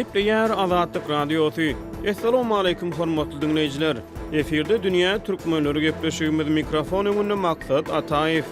Gepleýär Azatlyk Radiosu. Assalamu alaykum hormatly dinleýijiler. Eferde dünýä türkmenleri gepleşigimiz mikrofon öňünde maksat Ataýew.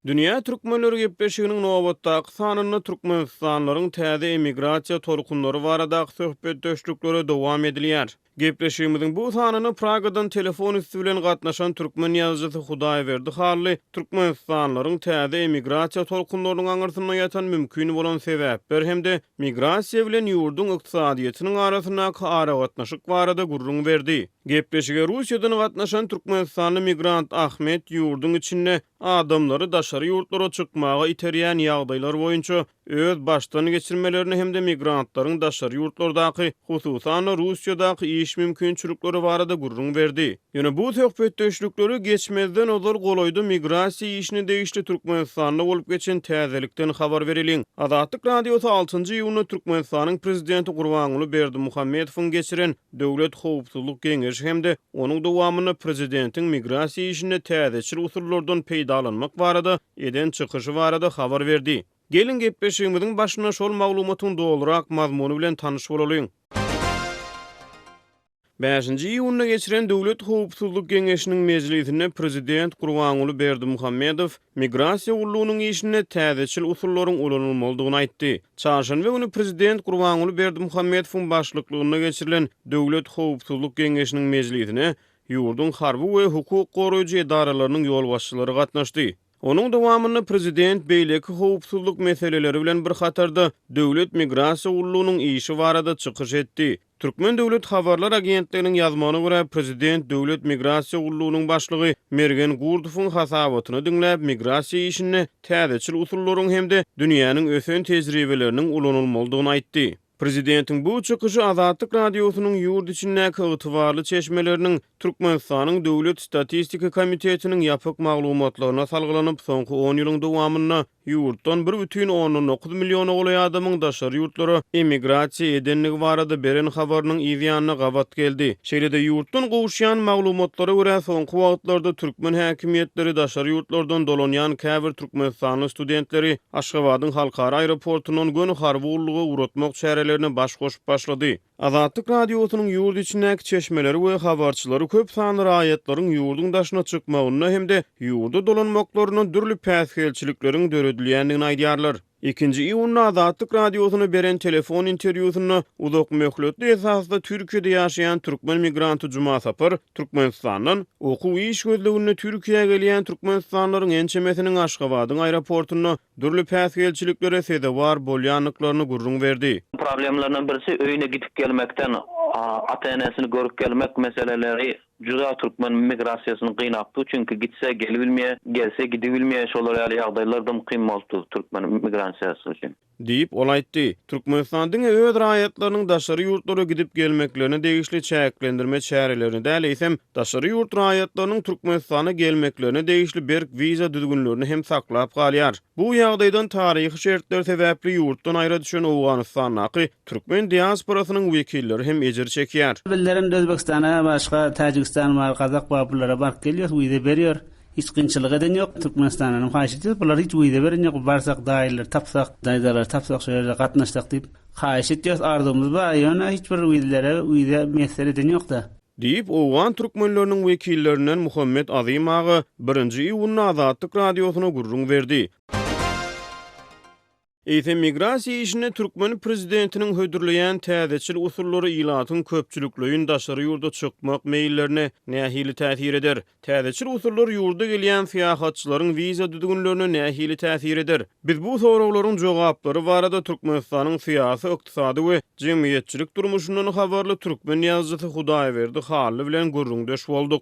Dünýä türkmenleri gepleşiginiň nowatdaky sanyny türkmenistanlaryň täze emigrasiýa torkunlary baradaky söhbetdeşlikleri dowam edilýär. Gepleşigimiziň bu sanyny Pragadan telefon üstü bilen gatnaşan türkmen ýazgysy Hudaýberdi Harly türkmenistanlaryň täze emigrasiýa torkunlarynyň aňyrsyna ýatan mümkin bolan sebäpler hemde migrasiýa bilen ýurdun ykdysadyýatynyň arasyndaky ara gatnaşyk barada gurrun berdi. Gepleşige Russiýadan gatnaşan türkmenistanly migrant Ahmet ýurdun içinde adamlary daşary ýurtlara çykmaga iterýän ýagdaýlar boýunça öz baştan geçirmelerini hemde migrantlaryň daşary ýurtlardaky hususan Russiýadaky iş mümkinçilikleri barada gurrun berdi. Ýöne bu söhbetdeşlikleri geçmezden olar golaýdy migrasiýa işini değişli Türkmenistanda bolup geçen täzelikden habar beriliň. Azatlyk Radiosu 6-njy ýylyny Türkmenistanyň prezidenti Gurbanuly Berdimuhammedowyň geçiren Döwlet Howpsuzlyk Geňeşi hemde onuň dowamyny prezidentiň migrasiýa işinde täzeçil usullardan peýdalanmak barada eden çykyşy barada habar berdi. Gelin gepleşigimiziň başyna şol maglumatyň dolurak mazmuny bilen tanyş bolalyň. 5-nji ýylyna geçiren Döwlet Howpsuzlyk Geňeşiniň mejlisinde prezident Gurbanuly Berdimuhammedow migrasiýa ullugynyň işine täzeçil usullaryň ulanylmalydygyny aýtdy. Çarşamba günü prezident Gurbanuly Berdimuhammedowyň başlyklygyna geçirilen Döwlet Howpsuzlyk Geňeşiniň mejlisine ýurdun harby we hukuk goraýjy edaralarynyň ýolbaşçylary gatnaşdy. Onuň dowamyny prezident beýleki howpsuzlyk meseleleri bilen bir hatarda döwlet migrasiýa ullugynyň işi barada çykyş etdi. Türkmen Döwlet Habarlar Agentliginiň ýazmagyna görä prezident döwlet migrasiýa ullugynyň başlygy Mergen Gurdowyň hasabatyny dinläp migrasiýa işine täzeçil usullaryň hemde dünýäniň ösen tejribeleriniň ulanylmalydygyny aýtdy. Prezidentiň bu çykyşy Azatlyk Radiosynyň ýurt içindäki ygtybarly çeşmeleriniň Türkmenistanyň Döwlet Statistika Komitetiniň ýapyk maglumatlaryna salgylanyp soňky 10 ýylyň dowamyna ýurtdan 1,9 million ogly adamyň daşary ýurtlara emigrasiýa edenligi barada beren habarynyň ýa-da gabat geldi. Şeýlede ýurtdan gowuşýan maglumatlara görä soňky wagtlarda türkmen häkimiýetleri daşary ýurtlardan dolanýan käbir türkmenistanly studentleri Aşgabatyň halkara aeroportunyň gönü harby ullugy uratmak çärelerine baş goşup başlady. Azatlyk Radiosynyň ýurt içindäki çeşmeleri we habarçylary köp sanly raýatlaryň ýurdun daşyna çykmagyna hemde ýurda dolanmaklaryna dürli päsgelçilikleriň döredilýändigini aýdýarlar. 2-nji ýylyna Azatlyk Radiosyna beren telefon interwýusyna uzak möhletli esasda Türkiýede ýaşaýan türkmen migranty Juma Sapar Türkmenistanyň okuw iş gözleginde Türkiýeye gelýän türkmenistanlaryň ençemesiniň Aşgabatyň aeroportuny dürli päsgelçiliklere sebäp bolýanlyklaryny gurrun berdi. Problemlerden birisi öýüne gidip gelmekten, ata-enesini görüp gelmek meseleleri juda türkmen migrasiýasyny gynapdy. Çünki gitse gelip bilmeýär, gelse gidip bilmeýär, şolar ýaly ýagdaýlardan kynmalydy türkmen migrasiýasy üçin. Diýip ol aýtdy. Türkmenistanyň öz raýatlarynyň daşary ýurtlara gidip gelmeklerini degişli çäklendirme çärelerini däleýsem, daşary ýurt raýatlarynyň Türkmenistana gelmeklerini degişli berk wiza düzgünlerini hem saklap galýar. Bu ýagdaýdan taryhy şertler sebäpli ýurtdan aýra düşen Awganystanyň türkmen diasporasynyň wekilleri hem ejir çekýär. Billerim Özbekistana, başga Tajikistan we Kazak baburlara bark gelýär, wiza berýär. Hiç kynçylyk eden ýok. Türkmenistanyň haýşety bular hiç wiza beren ýok. Barsak daýlar tapsak, daýdalar tapsak şeýle gatnaşdyk diýip haýş etýär. Ardymyz bar, ýöne hiç bir wiza mesele eden ýok-da. Diýip Owgan türkmenleriniň wekillerinden Muhammed Azim agy 1-nji ýylyna Azatlyk Radiosyna gurrun berdi. Eýsem migrasiýa işine Türkmen prezidentiniň hödürleýän täzeçil usullary ilatyň köpçülikliğin daşary ýurda çykmak meýillerine nähili täsir eder. Täzeçil usullar ýurda gelýän syýahatçylaryň wiza düzgünlerine nähili täsir eder. Biz bu soraklaryň jogaplary barada Türkmenistanyň syýasy, ykdysady we jemgyýetçilik durmuşyndan habarly türkmen ýazgysy Hudaýberdi Harly bilen gurrundaş boldyk.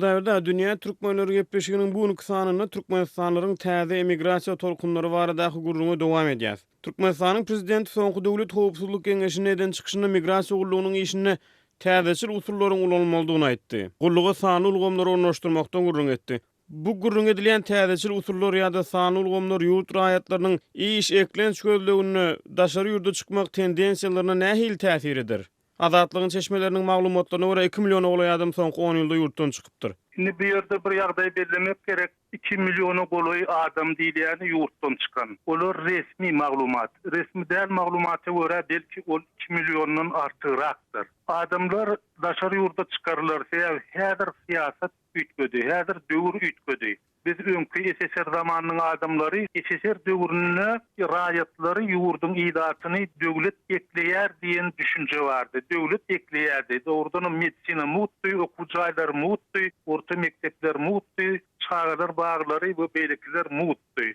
Däwerde dünýä türkmenleri gepleşiginiň bu nuksanynda türkmenistanlaryň täze emigrasiýa torkunlary baradaky gurruny dowam edýär. Türkmenistanyň prezidenti soňky Döwlet Howpsuzlyk Geňeşine eden çykyşynda migrasiýa ullugynyň işine täzeçil usullaryň ulanylmalydygyny aýtdy. Gullugy sany ulgamlary ornaşdyrmakdan gurrun etdi. Bu gurrun edilýän täzeçil usullar ýa-da sany ulgamlar ýurt raýatlarynyň iş eklenç gözlegini daşary ýurda çykmak tendensiýalaryna nähili täsir eder? Azatlygyň çeşmeleriniň maglumatlaryna görä 2 million ogly adam soňky 10 ýylda ýurtdan çykypdyr. Şimdi bir yerde bir ýagdaý bellemek gerek. 2 milyonu goloy adam diýilýäni ýurtdan çykan. Olar resmi maglumat. Resmi däl maglumata görä belki ol 2 milyondan artyrakdyr. Adamlar daşary ýurda çykarylyrsa, häzir siýasat ütgödi, häzir döwür ütgödi. Biz öňkü SSR zamanynyň adamlary SSR döwrüne raýatlary ýurdun idatyny döwlet ekleýär diýen düşünje bardy. Döwlet ekleýärdi. Dogrudan medisina mutdy, okujaýlar mutdy, orta mektepler mutdy, çağlar bağlary we beýlikler mutdy.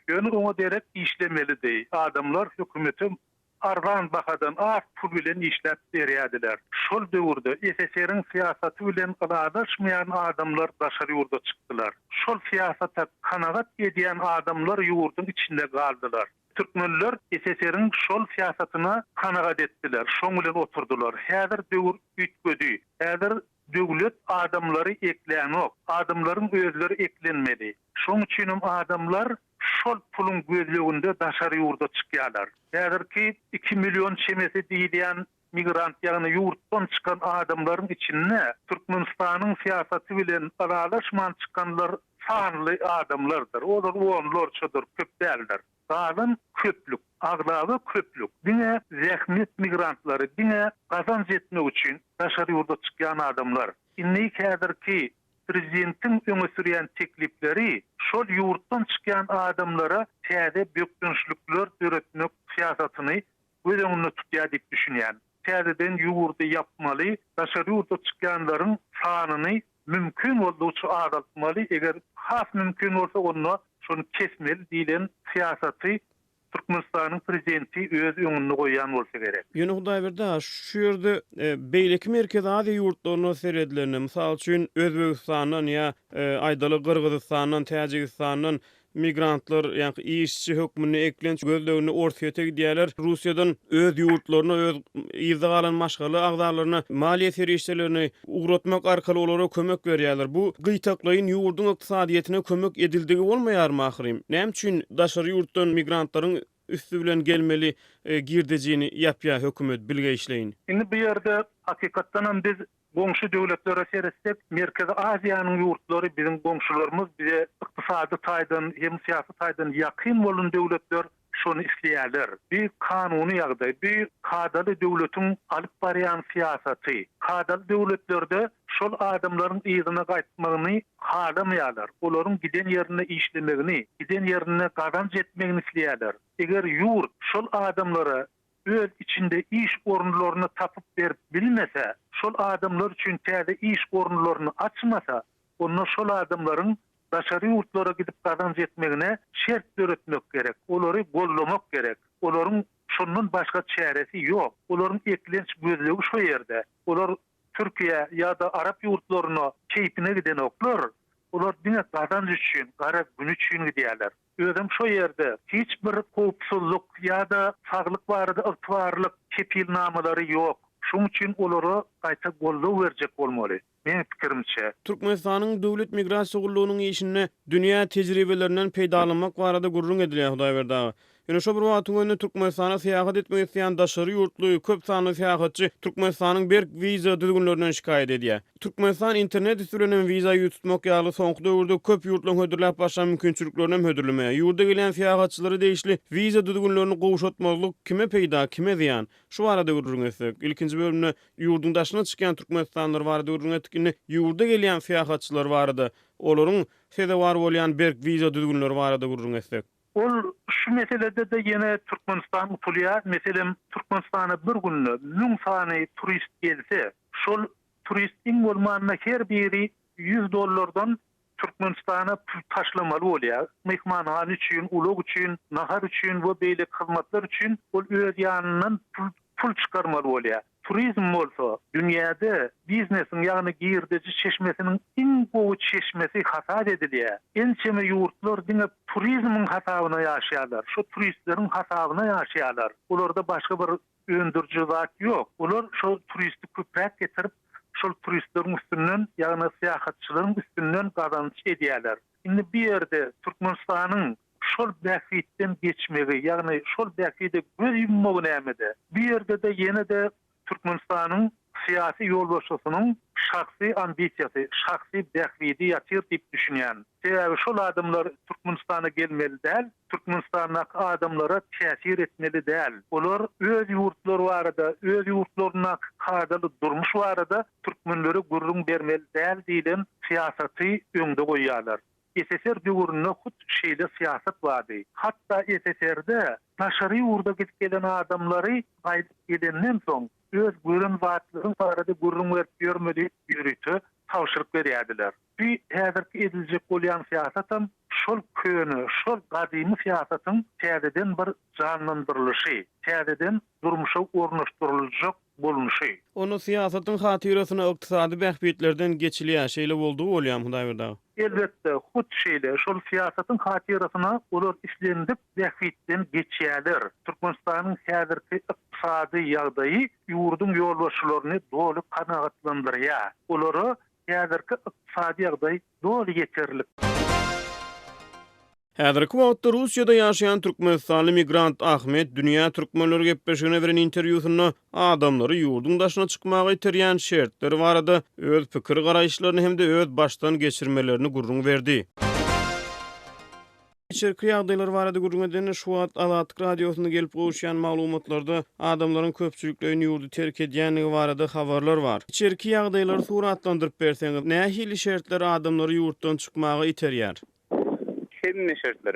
Ýöne oňa derek işlemeli. Adamlar hökümete arzan bahadan az pul bilen işläp berýärdiler. Şol döwürde SSR'in siýasaty bilen gadaşmaýan adamlar daşary ýurda çykdylar. Şol siýasata kanagat edýän adamlar ýurdun içinde galdylar. Türkmenler SSR'in şol siýasatyna kanagat etdiler. Şoň bilen oturdular. Häzir döwür ütgödi. Häzir döwlet adamlary eklenok. Adamlaryň özleri eklenmedi. Şoň üçin adamlar şol pulun gözleginde daşary ýurda çykýarlar. Häzirki 2 milyon çemesi diýilýän migrant ýagny ýurtdan çykan adamlaryň içinde Türkmenistanyň siýasaty bilen aralaşman çykanlar sanly adamlardyr. Olar onlarçadyr, köp däldir. Galan köplük, aglawy köplük. Diňe zähmet migrantlary, diňe gazanç etmek üçin daşary ýurda çykýan adamlar. Inni häzirki prezidentin öňe sürýän teklipleri şol ýurtdan çykýan adamlara täze bökdünçlükler öğretmek siýasatyny öz öňünde tutýar diýip düşünýän. Täzeden ýurdy yapmaly, daşary ýurda çykýanlaryň sanyny mümkin bolduçy azaltmaly. Eger has mümkin bolsa onu şonu kesmeli diýilen siýasaty Türkmenistanyň prezidenti öz öňünde goýan bolsa gerek. Ýöne Hudaý berdi, şu ýerde beýleki merkez ady ýurtlaryna seredilen, mysal üçin Özbegistandan ýa Aýdaly Kyrgyzstandan, Täjikistandan migrantlar ýa-ni işçi hökmüne eklenç gözlegini ortaýa gidýärler. Russiýadan öz ýurtlaryna, öz ýyzda galan maşgaly agdarlaryna maliýe serişlerini ugratmak arkaly olara kömek berýärler. Bu gytaklaýyn ýurdun ykdysadyetine kömek edildigi bolmaýarmy ahyrym? Näme üçin daşary ýurtdan migrantlaryň üstü bilen gelmeli girdejini ýapýa hökümet bilge işleýin? Indi bu ýerde hakykatdan biz goňşy döwletlere seretsek, Merkezi Aziýanyň ýurtlary bizim goňşularymız bize ykdysady taýdan hem siýasy taýdan ýakyn bolan döwletler şonu isleýärler. Bir kanuny ýagdaý, bir kadaly döwletiň alyp barýan siýasaty, kadaly döwletlerde şol adamlaryň ýygyna gaýtmagyny halamýarlar. Olaryň giden ýerine işlemegini, giden ýerine gazanç etmegini isleýärler. Eger ýurt şol adamlara öz içinde iş orunlaryny tapyp berip bilmese, şol adamlar üçin täze iş orunlaryny açmasa, onda şol adamlaryň daşary ýurtlara gidip gazanç etmegine şert öğretmek gerek. Olary gollamak gerek. Olaryň şondan başga çäresi ýok. Olaryň eklenç gözlegi şo ýerde. Olar Türkiýe ýa-da Arap ýurtlaryna keypine giden oklar, olar diňe gazanç üçin, gara gün üçin gidýärler. Özüm şo ýerde hiç bir howpsuzlyk ýa-da saglyk barada ygtybarlyk kepilnamalary ýok. Şoň üçin olara gaýta gollaw berjek bolmaly. Men pikirimçe. Türkmenistanyň döwlet migrasiýa gullugynyň işine dünýä tejribelerinden peýdalanmak barada gurrun edilýär Hudaý berdi. Ýöne şo bir wagtyň öňünde Türkmenistana seýahat etmek isleýän daşary ýurtly köp sanly seýahatçy Türkmenistanyň berk wiza düzgünlerinden şikaýet edýär. Türkmenistan internet üstünden wiza ýutmak ýaly soňky döwürde köp ýurtlaryň hödürläp başlan mümkinçiliklerini hödürlemeýär. Ýurda gelen seýahatçylary değişli wiza düzgünlerini gowşatmazlyk kime peýda, kime ziýan? Şu barada gurrun etsek, ilkinji bölümde ýurdun daşyna çykan Türkmenistanlar barada gurrun etdikini, ýurda gelen seýahatçylar barada, olaryň sede bar bolýan berk wiza düzgünleri barada gurrun etsek. Ol şu meselede de yine Türkmenistan utulýar. Meselem Türkmenistana bir günlü 1000 sany turist gelse, şol turistin bolmanyna her biri $100 Türkmenistana pul taşlamaly bolýar. Mehmanhane üçin, ulug üçin, nahar üçin we beýle hyzmatlar üçin ol öz ýanyndan pul çykarmaly bolýar. Turizm bolsa dünýäde biznesiň ýagny girdeji çeşmesiniň iň gowy çeşmesi hasat edilýär. Ençeme ýurtlar diňe turizmiň hasabyna ýaşaýarlar. Şu turistleriň hasabyna ýaşaýarlar. Olarda başga bir öndürjü zat ýok. Olar şu turisti köpräk getirip şol turistleriň üstünden ýagny seýahatçylaryň üstünden gazanç edýärler. Indi bir ýerde Türkmenistanyň şol bähitden geçmegi, ýagny şol bähitde göz yummagy nämede. Bir ýerde de ýene de Türkmenistanyň siyasi yolbaşçysynyň şahsy ambisiýasy, şahsy bähwidi ýatyr diýip düşünýän. Sebäbi şol adamlar Türkmenistana gelmeli däl, Türkmenistanyň adamlara täsir etmeli däl. Olar öz ýurtlary barada, öz ýurtlaryna kadaly durmuş barada türkmenlere gurrun bermeli däl diýilen siýasaty öňde goýýarlar. SSR döwründe hut şeýle siýasat bardy. Hatda SSR'de naşary urda gidip gelen adamlary gaýdyp gelenden soň öz gurrun wagtlygyny barada gurrun berip ýörmedi ýürütü tawşyryk berýärdiler. Bir häzirki ediljek bolýan siýasatam şol köni, şol gadymy siýasatyň täzeden bir canlandyrlyşy, täzeden durmuşa ornaşdyryljak bolmuşy. Onu siýasatyň hatyrasyna ykdysady bähbitlerden geçilýär şeýle boldy bolýam Hudaýberda. Elbette hut şeýle şol siýasatyň hatyrasyna olar işlenip bähbitden geçýärler. Türkmenistanyň häzirki ykdysady ýagdaýy ýurdun ýolbaşçylaryny doly kanagatlandyrýar. Olary häzirki ykdysady ýagdaý doly ýeterlik. Häzirki wagtda Russiýada ýaşaýan türkmenistanly migrant Ahmet Dünýä Türkmenleri gepleşigine beren interwýusyny adamlary ýurdun daşyna çykmagy iterýän şertleri barada öz pikir garaýşlaryny hemde öz başdan geçirmelerini gurrun berdi. İçerki ýagdaýlar barada gurrun edeni şu wagt Azatlyk radiosyna gelip goşýan maglumatlarda adamlaryň köpçüliklerini ýurdu terk edýänligi barada habarlar bar. İçerki ýagdaýlary suratlandyryp berseňiz, nähili şertler adamlary ýurtdan çykmagy iterýär? Hemme şertler.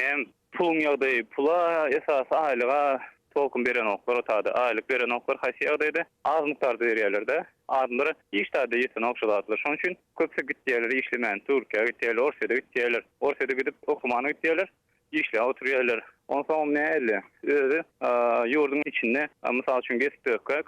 Nem pulun ýagdaýy, pula esas aýlyga tokum beren oklar otady. Aýlyk beren oklar haýsy ýagdaýda az miktarda berýärler-de. Adamlar iştärde ýeten okşulatlar. Şoň üçin köpse gitýärler, işlemän Türkiýe gitýärler, Orsiýada gitýärler. Orsiýada gidip okumany gitýärler, işle oturýarlar. Onsoň näle? Özü ýurdun içinde, mysal üçin gestökek,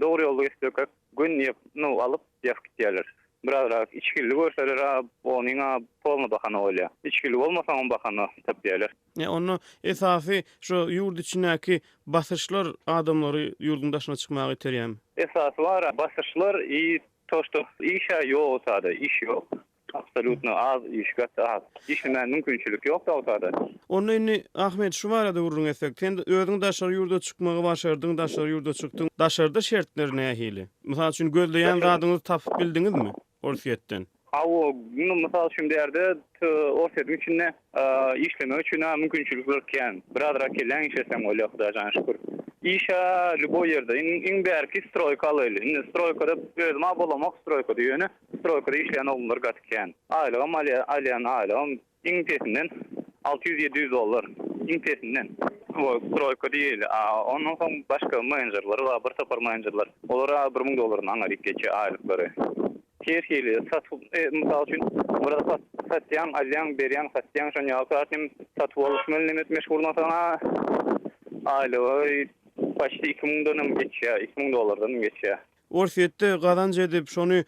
dogry ýolda gestökek, gün ýep, alyp ýap gitýärler. Birazrak içkili görseler, onuňa polna bakana bolýar. İçkili bolmasa on bakana tapýarlar. Onu esasy şu ýurt içindäki basyrşlar adamlary ýurdun daşyna çykmagy iterýär. Esasy var, basyrşlar toşto işe ýok otady, iş ýok. Absolutno az iş az. İşlemän mümkinçilik ýok da otady. Onu indi Ahmet şu barada gurrun etsek, sen özüň daşary ýurda çykmagy başardyň, daşary ýurda çykdyň. Daşarda şertler nähili? Mysal üçin gözleýän zadyňyzy tapyp bildiňizmi? Orsiýetden. Awo, mysal üçin derde Orsiýadyň içinde işleme üçin mümkinçilik berken. Birazrak kelen işesem bolýar, Hudaýa şükür. İşa любой ýerde, iň bärki stroýkaly. Indi stroýkada özüme bolamak stroýka diýeni, stroýkada işleýän oglary gatken. Aýlygam alýan aýlygam iň tesinden $600-700. Iň tesinden. Bu stroýka diýil. Ondan soň başga menejerler we bir tapar menejerler. Olara $1000 aňaryp geçýär aýlyklary. Kerhili satyp, mysal üçin burada satýan, alýan, berýän, satýan şoň ýa-da satyp alýan meşgullansaňa aýlygy başda $2000'dan geçýär, $2000'dan geçýär. Orsiýetde gazanç edip şonu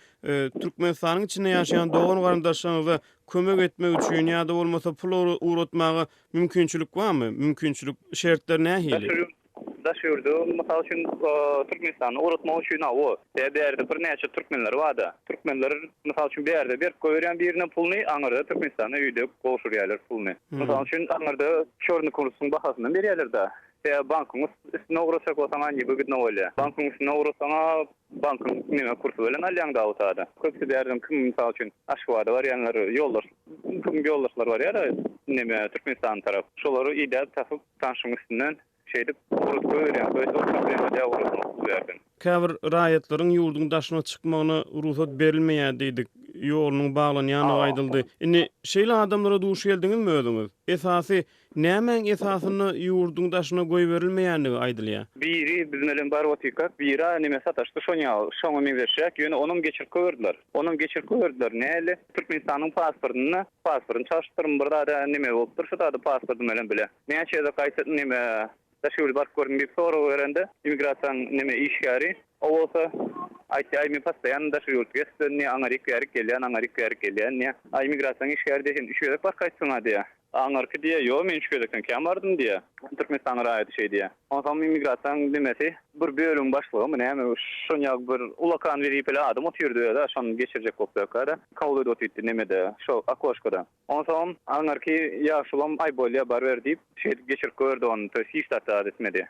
Türkmenistanyň içinde ýaşaýan dogan garandaşlaryňyza kömek etmek üçin ýa-da bolmasa pul uratmagy mümkinçilik barmy? Mümkinçilik şertler nähili? Daşyrdy, mysal üçin Türkmenistanyň uratmak üçin o berde bir näçe türkmenler barda. Türkmenler mysal üçin berde bir goýran birine pulny aňyrda Türkmenistanyň öýde goşurýarlar pulny. Mysal üçin aňyrda çörni kursuň bahasyny berýärler da. Bankyň üstüne uğrasak olsaňa gibi gitne bolýar. Bankyň üstüne uğrasaňa bankyň näme kursy bilen alýan da otady. Köpse berdim kim mysal üçin aşgabada barýanlar ýollar, kim ýollaşlar barýar, näme Türkmenistan tarap. Şolary ýa-da tapyp tanşyň üstünden şeýdip urup goýarýar, goýsa problema da urup berdim. Käbir raýatlaryň ýurdun daşyna çykmagyna ruhsat berilmeýär diýdik. Ýolunyň baglanýany aýdyldy. Indi şeýle adamlara duş geldiňizmi özüňiz? Esasy nämen esasyny ýurdun daşyna goý berilmeýänligi aýdylýar. Biri bizim bilen bar otykak, biri näme sataşdy şoňa men berşek, ýöne onuň geçirip goýurdylar. Onuň geçirip goýurdylar. Näle? Türkmenistanyň pasportyny çarşdyrym birde näme bolup dursa da pasporty bilen bile. Näçe de gaýtat näme daşyr bar görünýär soraw berende immigrasiýan näme işgäri. O bolsa aýtdy men pastaýan daşyr ýurtga Amerikaga gelýän, ne immigrasiýan işgäri degen işe bar gaýtsaňa diýär. Aňarky diýär, ýok men şükürden kim bardym diýär. Türkmenistana raýaty şey diýär. Ondan immigrasiýan demesi bir bölüm başlygy näme şoňa bir ulakan berip ele adam otyrdy da şonu geçirjek bolsa kabul etdi nämede şo akoşkada. Ondan aňarky ýaşulam aý bolýar bar berdi, şey geçirip gördü onu, tösi iştatda etmedi.